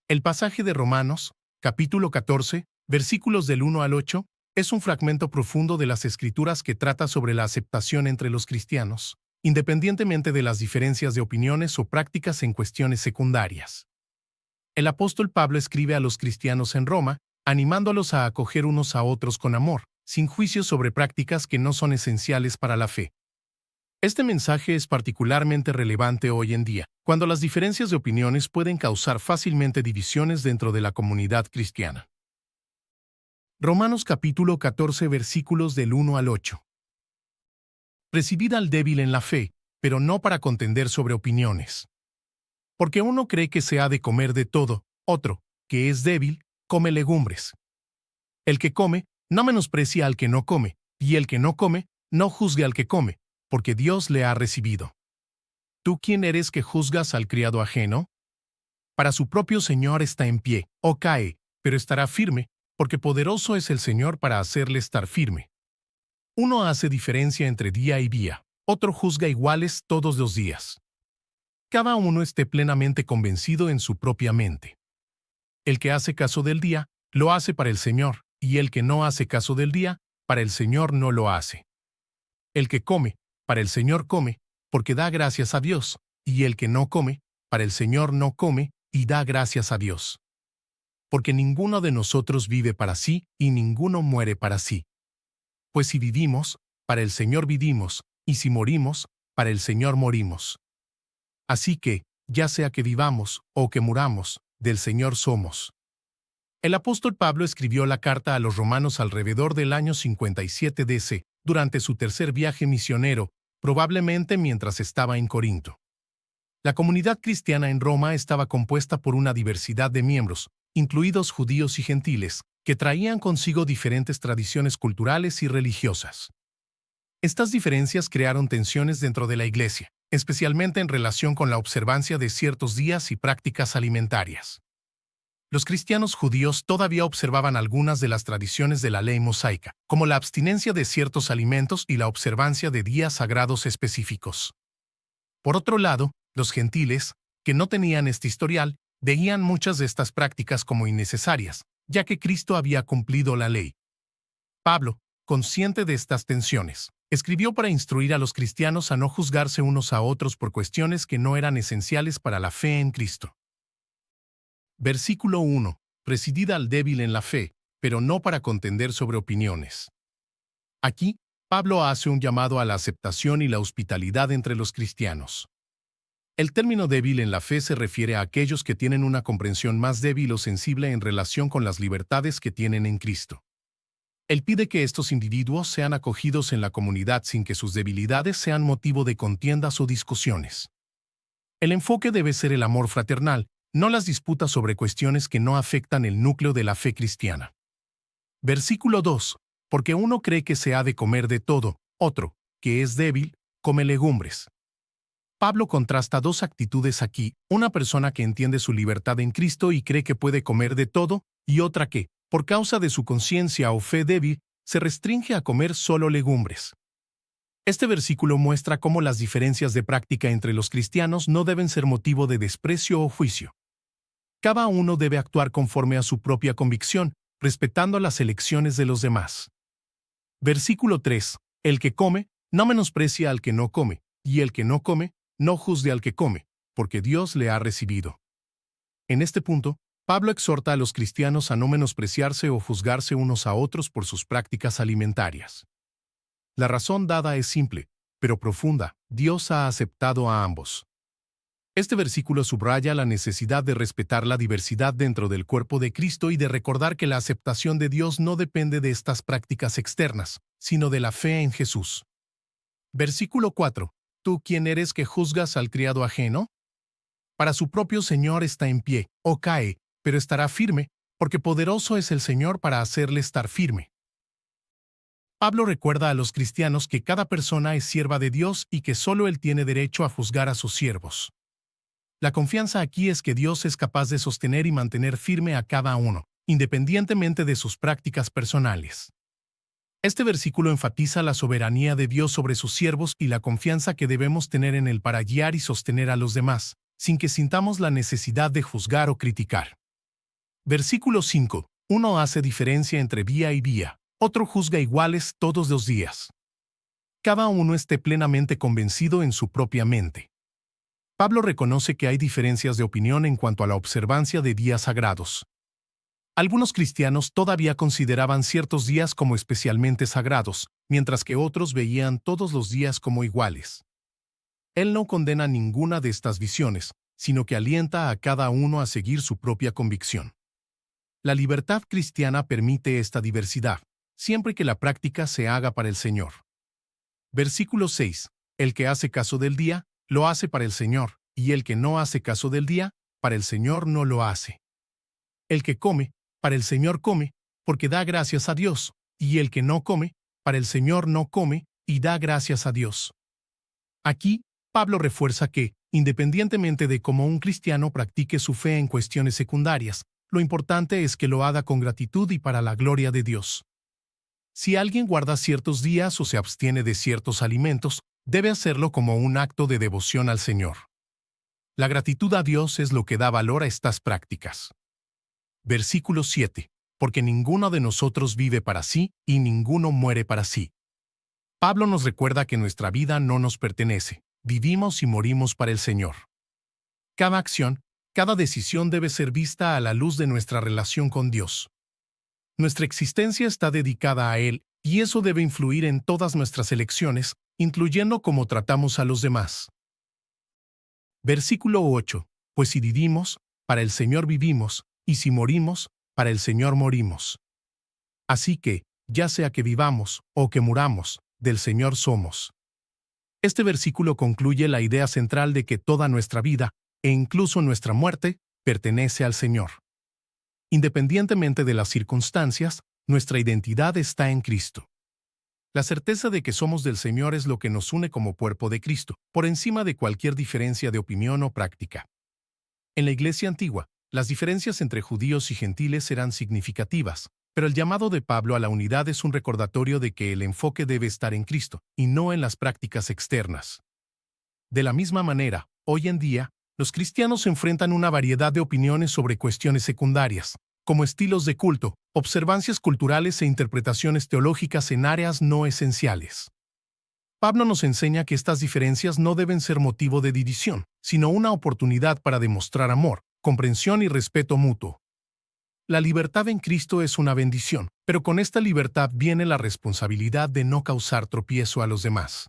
El pasaje de Romanos, capítulo 14, versículos del 1 al 8, es un fragmento profundo de las Escrituras que trata sobre la aceptación entre los cristianos, independientemente de las diferencias de opiniones o prácticas en cuestiones secundarias. El apóstol Pablo escribe a los cristianos en Roma, animándolos a acoger unos a otros con amor, sin juicios sobre prácticas que no son esenciales para la fe. Este mensaje es particularmente relevante hoy en día, cuando las diferencias de opiniones pueden causar fácilmente divisiones dentro de la comunidad cristiana. Romanos capítulo 14 versículos del 1 al 8. Recibid al débil en la fe, pero no para contender sobre opiniones. Porque uno cree que se ha de comer de todo, otro, que es débil, come legumbres. El que come, no menosprecia al que no come, y el que no come, no juzgue al que come, porque Dios le ha recibido. ¿Tú quién eres que juzgas al criado ajeno? Para su propio Señor está en pie, o cae, pero estará firme, porque poderoso es el Señor para hacerle estar firme. Uno hace diferencia entre día y día, otro juzga iguales todos los días. Cada uno esté plenamente convencido en su propia mente. El que hace caso del día, lo hace para el Señor, y el que no hace caso del día, para el Señor no lo hace. El que come, para el Señor come, porque da gracias a Dios, y el que no come, para el Señor no come, y da gracias a Dios. Porque ninguno de nosotros vive para sí, y ninguno muere para sí. Pues si vivimos, para el Señor vivimos, y si morimos, para el Señor morimos. Así que, ya sea que vivamos, o que muramos, del Señor somos. El apóstol Pablo escribió la carta a los romanos alrededor del año 57 DC, durante su tercer viaje misionero, probablemente mientras estaba en Corinto. La comunidad cristiana en Roma estaba compuesta por una diversidad de miembros, incluidos judíos y gentiles, que traían consigo diferentes tradiciones culturales y religiosas. Estas diferencias crearon tensiones dentro de la iglesia, especialmente en relación con la observancia de ciertos días y prácticas alimentarias. Los cristianos judíos todavía observaban algunas de las tradiciones de la ley mosaica, como la abstinencia de ciertos alimentos y la observancia de días sagrados específicos. Por otro lado, los gentiles, que no tenían este historial, veían muchas de estas prácticas como innecesarias, ya que Cristo había cumplido la ley. Pablo, consciente de estas tensiones, escribió para instruir a los cristianos a no juzgarse unos a otros por cuestiones que no eran esenciales para la fe en Cristo. Versículo 1. Presidid al débil en la fe, pero no para contender sobre opiniones. Aquí, Pablo hace un llamado a la aceptación y la hospitalidad entre los cristianos. El término débil en la fe se refiere a aquellos que tienen una comprensión más débil o sensible en relación con las libertades que tienen en Cristo. Él pide que estos individuos sean acogidos en la comunidad sin que sus debilidades sean motivo de contiendas o discusiones. El enfoque debe ser el amor fraternal, no las disputas sobre cuestiones que no afectan el núcleo de la fe cristiana. Versículo 2. Porque uno cree que se ha de comer de todo, otro, que es débil, come legumbres. Pablo contrasta dos actitudes aquí, una persona que entiende su libertad en Cristo y cree que puede comer de todo, y otra que, por causa de su conciencia o fe débil, se restringe a comer solo legumbres. Este versículo muestra cómo las diferencias de práctica entre los cristianos no deben ser motivo de desprecio o juicio. Cada uno debe actuar conforme a su propia convicción, respetando las elecciones de los demás. Versículo 3. El que come, no menosprecia al que no come, y el que no come, no juzgue al que come, porque Dios le ha recibido. En este punto, Pablo exhorta a los cristianos a no menospreciarse o juzgarse unos a otros por sus prácticas alimentarias. La razón dada es simple, pero profunda: Dios ha aceptado a ambos. Este versículo subraya la necesidad de respetar la diversidad dentro del cuerpo de Cristo y de recordar que la aceptación de Dios no depende de estas prácticas externas, sino de la fe en Jesús. Versículo 4. ¿Tú quién eres que juzgas al criado ajeno? Para su propio Señor está en pie, o cae, pero estará firme, porque poderoso es el Señor para hacerle estar firme. Pablo recuerda a los cristianos que cada persona es sierva de Dios y que solo Él tiene derecho a juzgar a sus siervos. La confianza aquí es que Dios es capaz de sostener y mantener firme a cada uno, independientemente de sus prácticas personales. Este versículo enfatiza la soberanía de Dios sobre sus siervos y la confianza que debemos tener en Él para guiar y sostener a los demás, sin que sintamos la necesidad de juzgar o criticar. Versículo 5. Uno hace diferencia entre día y día, otro juzga iguales todos los días. Cada uno esté plenamente convencido en su propia mente. Pablo reconoce que hay diferencias de opinión en cuanto a la observancia de días sagrados. Algunos cristianos todavía consideraban ciertos días como especialmente sagrados, mientras que otros veían todos los días como iguales. Él no condena ninguna de estas visiones, sino que alienta a cada uno a seguir su propia convicción. La libertad cristiana permite esta diversidad, siempre que la práctica se haga para el Señor. Versículo 6. El que hace caso del día, lo hace para el Señor, y el que no hace caso del día, para el Señor no lo hace. El que come, para el Señor come, porque da gracias a Dios, y el que no come, para el Señor no come, y da gracias a Dios. Aquí, Pablo refuerza que, independientemente de cómo un cristiano practique su fe en cuestiones secundarias, lo importante es que lo haga con gratitud y para la gloria de Dios. Si alguien guarda ciertos días o se abstiene de ciertos alimentos, debe hacerlo como un acto de devoción al Señor. La gratitud a Dios es lo que da valor a estas prácticas. Versículo 7. Porque ninguno de nosotros vive para sí y ninguno muere para sí. Pablo nos recuerda que nuestra vida no nos pertenece, vivimos y morimos para el Señor. Cada acción, cada decisión debe ser vista a la luz de nuestra relación con Dios. Nuestra existencia está dedicada a Él, y eso debe influir en todas nuestras elecciones, incluyendo cómo tratamos a los demás. Versículo 8. Pues si vivimos, para el Señor vivimos, y si morimos, para el Señor morimos. Así que, ya sea que vivamos o que muramos, del Señor somos. Este versículo concluye la idea central de que toda nuestra vida, e incluso nuestra muerte, pertenece al Señor. Independientemente de las circunstancias, nuestra identidad está en Cristo. La certeza de que somos del Señor es lo que nos une como cuerpo de Cristo, por encima de cualquier diferencia de opinión o práctica. En la Iglesia antigua, las diferencias entre judíos y gentiles eran significativas, pero el llamado de Pablo a la unidad es un recordatorio de que el enfoque debe estar en Cristo, y no en las prácticas externas. De la misma manera, hoy en día, los cristianos enfrentan una variedad de opiniones sobre cuestiones secundarias, como estilos de culto, observancias culturales e interpretaciones teológicas en áreas no esenciales. Pablo nos enseña que estas diferencias no deben ser motivo de división, sino una oportunidad para demostrar amor, comprensión y respeto mutuo. La libertad en Cristo es una bendición, pero con esta libertad viene la responsabilidad de no causar tropiezo a los demás.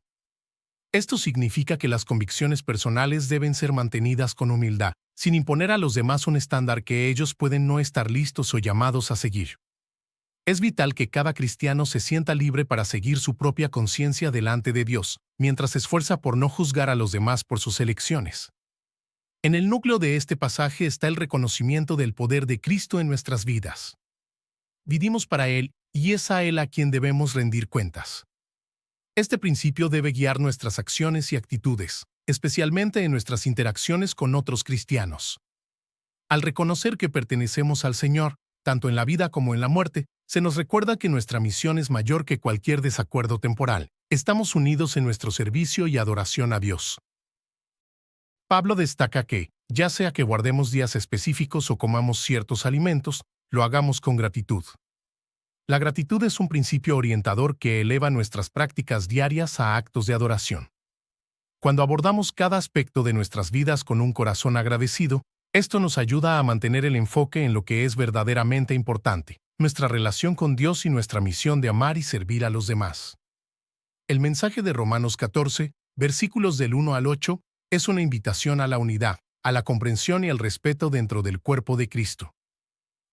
Esto significa que las convicciones personales deben ser mantenidas con humildad, sin imponer a los demás un estándar que ellos pueden no estar listos o llamados a seguir. Es vital que cada cristiano se sienta libre para seguir su propia conciencia delante de Dios, mientras se esfuerza por no juzgar a los demás por sus elecciones. En el núcleo de este pasaje está el reconocimiento del poder de Cristo en nuestras vidas. Vivimos para Él, y es a Él a quien debemos rendir cuentas. Este principio debe guiar nuestras acciones y actitudes, especialmente en nuestras interacciones con otros cristianos. Al reconocer que pertenecemos al Señor, tanto en la vida como en la muerte, se nos recuerda que nuestra misión es mayor que cualquier desacuerdo temporal. Estamos unidos en nuestro servicio y adoración a Dios. Pablo destaca que, ya sea que guardemos días específicos o comamos ciertos alimentos, lo hagamos con gratitud. La gratitud es un principio orientador que eleva nuestras prácticas diarias a actos de adoración. Cuando abordamos cada aspecto de nuestras vidas con un corazón agradecido, esto nos ayuda a mantener el enfoque en lo que es verdaderamente importante, nuestra relación con Dios y nuestra misión de amar y servir a los demás. El mensaje de Romanos 14, versículos del 1 al 8, es una invitación a la unidad, a la comprensión y al respeto dentro del cuerpo de Cristo.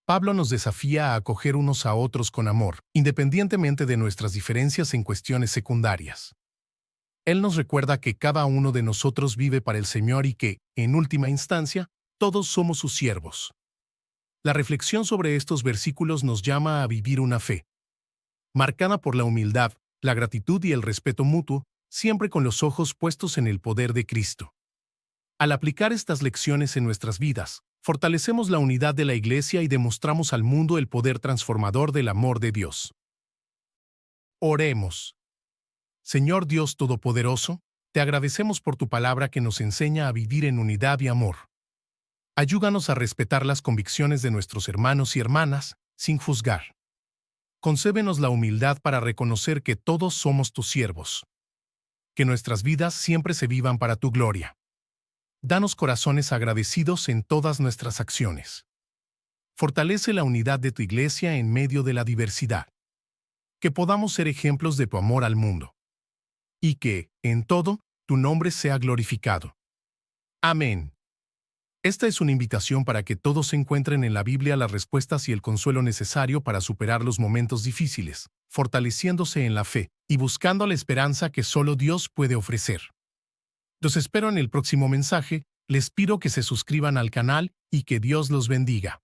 Pablo nos desafía a acoger unos a otros con amor, independientemente de nuestras diferencias en cuestiones secundarias. Él nos recuerda que cada uno de nosotros vive para el Señor y que, en última instancia, todos somos sus siervos. La reflexión sobre estos versículos nos llama a vivir una fe marcada por la humildad, la gratitud y el respeto mutuo, siempre con los ojos puestos en el poder de Cristo. Al aplicar estas lecciones en nuestras vidas, fortalecemos la unidad de la Iglesia y demostramos al mundo el poder transformador del amor de Dios. Oremos. Señor Dios Todopoderoso, te agradecemos por tu palabra que nos enseña a vivir en unidad y amor. Ayúdanos a respetar las convicciones de nuestros hermanos y hermanas, sin juzgar. Concébenos la humildad para reconocer que todos somos tus siervos. Que nuestras vidas siempre se vivan para tu gloria. Danos corazones agradecidos en todas nuestras acciones. Fortalece la unidad de tu iglesia en medio de la diversidad. Que podamos ser ejemplos de tu amor al mundo. Y que, en todo, tu nombre sea glorificado. Amén. Esta es una invitación para que todos encuentren en la Biblia las respuestas y el consuelo necesario para superar los momentos difíciles, fortaleciéndose en la fe y buscando la esperanza que solo Dios puede ofrecer. Los espero en el próximo mensaje, les pido que se suscriban al canal y que Dios los bendiga.